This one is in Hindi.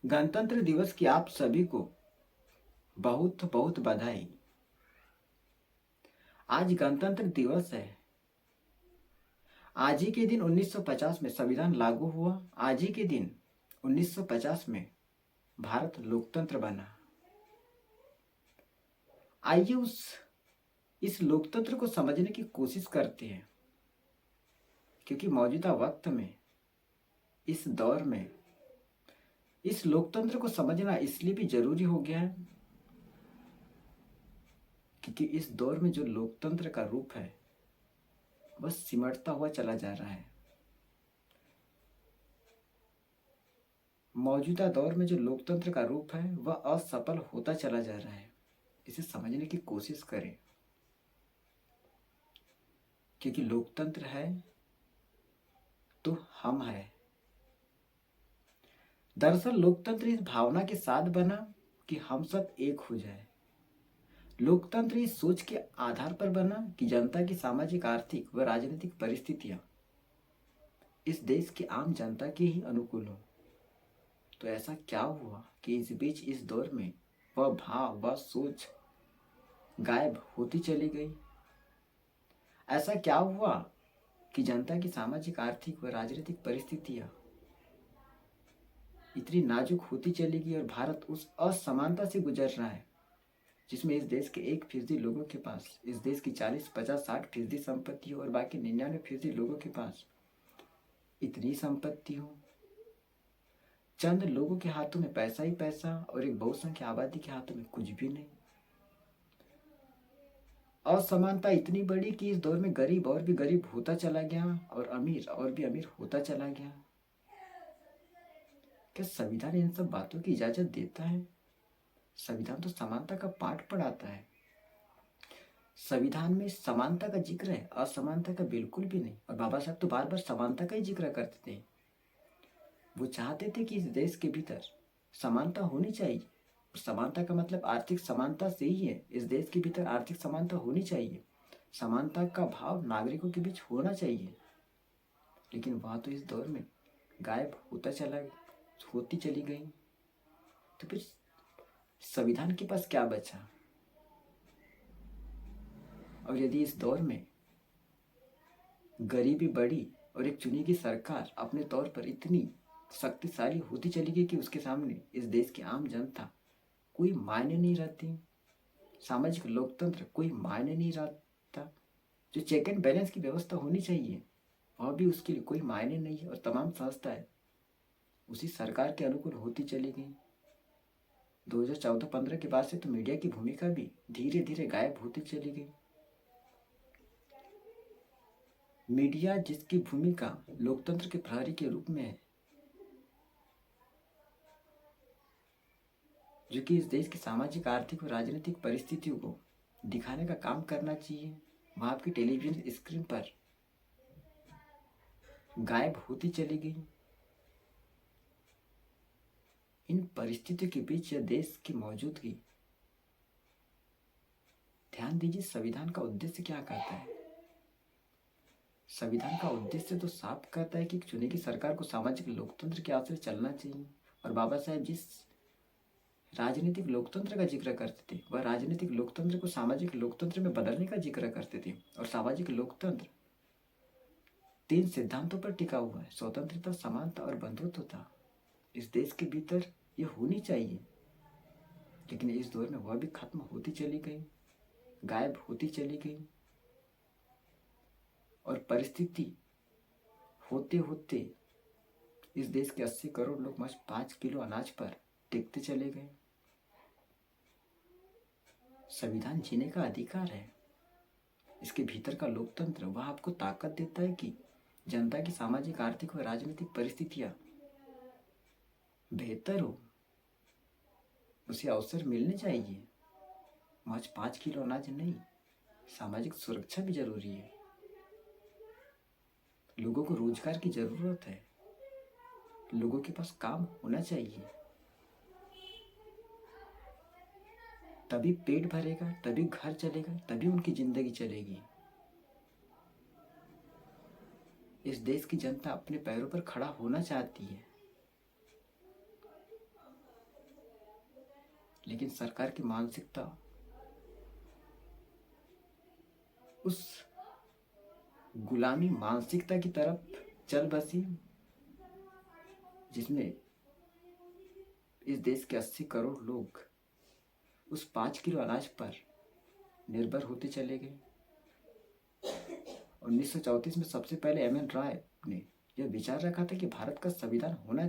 गणतंत्र दिवस की आप सभी को बहुत बहुत बधाई। आज गणतंत्र दिवस है। आज ही के दिन 1950 में संविधान लागू हुआ। आज ही के दिन 1950 में भारत लोकतंत्र बना। आइए इस लोकतंत्र को समझने की कोशिश करते हैं, क्योंकि मौजूदा वक्त में, इस दौर में, इस लोकतंत्र को समझना इसलिए भी जरूरी हो गया है क्योंकि इस दौर में जो लोकतंत्र का रूप है वह सिमटता हुआ चला जा रहा है। मौजूदा दौर में जो लोकतंत्र का रूप है वह असफल होता चला जा रहा है। इसे समझने की कोशिश करें, क्योंकि लोकतंत्र है तो हम है। दरअसल लोकतंत्र इस भावना के साथ बना कि हम सब एक हो जाए। लोकतंत्र इस सोच के आधार पर बना कि जनता की सामाजिक, आर्थिक व राजनीतिक परिस्थितियां इस देश की आम जनता के ही अनुकूल हो। तो ऐसा क्या हुआ कि इस बीच, इस दौर में वह भाव, वह सोच गायब होती चली गई? ऐसा क्या हुआ कि जनता की सामाजिक, आर्थिक व राजनीतिक परिस्थितियां इतनी नाजुक होती चली गई और भारत उस असमानता से गुजर रहा है जिसमें इस देश के 1% लोगों के पास इस देश की 40, 50, 60% संपत्ति हो और बाकी 99% लोगों के पास इतनी संपत्ति हो। चंद लोगों के हाथों में पैसा ही पैसा और एक बहुसंख्यक आबादी के हाथों में कुछ भी नहीं। असमानता इतनी बड़ी कि इस दौर में गरीब और भी गरीब होता चला गया और अमीर और भी अमीर होता चला गया। क्या संविधान इन सब बातों की इजाजत देता है? संविधान तो समानता का पाठ पढ़ाता है। संविधान में समानता का जिक्र है, असमानता का बिल्कुल भी नहीं। और बाबा साहब तो बार बार समानता का ही जिक्र करते थे। वो चाहते थे कि इस देश के भीतर समानता होनी चाहिए। समानता का मतलब आर्थिक समानता से ही है। इस देश के भीतर आर्थिक समानता होनी चाहिए। समानता का भाव नागरिकों के बीच होना चाहिए। लेकिन वह तो इस दौर में गायब होती चली गई। तो फिर संविधान के पास क्या बचा? और यदि इस दौर में गरीबी बढ़ी और एक चुनी की सरकार अपने तौर पर इतनी शक्तिशाली होती चली गई कि उसके सामने इस देश की आम जनता कोई मायने नहीं रहती, सामाजिक लोकतंत्र कोई मायने नहीं रखता, जो चेक एंड बैलेंस की व्यवस्था होनी चाहिए वह भी उसके लिए कोई मायने नहीं है और तमाम संस्थाएं उसी सरकार के अनुकूल होती चली गई। 2014-15 के बाद से तो मीडिया की भूमिका भी धीरे धीरे गायब होती चली गई। मीडिया जिसकी भूमिका लोकतंत्र के प्रहरी के रूप में है, जो कि इस देश की सामाजिक, आर्थिक और राजनीतिक परिस्थितियों को दिखाने का काम करना चाहिए, वह आपकी टेलीविजन स्क्रीन पर गायब होती चली गई। इन परिस्थितियों के बीच यह देश की मौजूदगी, ध्यान दीजिए संविधान का उद्देश्य क्या कहता है। संविधान का उद्देश्य तो साफ कहता है कि चुनी की सरकार को सामाजिक लोकतंत्र के आश्रय चलना चाहिए। और बाबा साहेब जिस राजनीतिक लोकतंत्र का जिक्र करते थे वह राजनीतिक लोकतंत्र को सामाजिक लोकतंत्र में बदलने का जिक्र करते थे। और सामाजिक लोकतंत्र 3 सिद्धांतों पर टिका हुआ है: स्वतंत्रता, समानता और बंधुत्वता। इस देश के भीतर ये होनी चाहिए, लेकिन इस दौर में वह भी खत्म होती चली गई, गायब होती चली गई। और परिस्थिति होते होते इस देश के 80 करोड़ लोग बस 5 किलो अनाज पर टिकते चले गए। संविधान जीने का अधिकार है। इसके भीतर का लोकतंत्र वह आपको ताकत देता है कि जनता की सामाजिक, आर्थिक और राजनीतिक परिस्थितियां बेहतर हो, उसे अवसर मिलने चाहिए। आज 5 किलो अनाज नहीं, सामाजिक सुरक्षा भी जरूरी है। लोगों को रोजगार की जरूरत है, लोगों के पास काम होना चाहिए, तभी पेट भरेगा, तभी घर चलेगा, तभी उनकी जिंदगी चलेगी। इस देश की जनता अपने पैरों पर खड़ा होना चाहती है। लेकिन सरकार की मानसिकता उस गुलामी मानसिकता की तरफ चल बसी, जिसमें इस देश के 80 करोड़ लोग उस 5 किलो अनाज पर निर्भर होते चले गए। 1934 में सबसे पहले एम एन राय ने यह विचार रखा था कि भारत का संविधान होना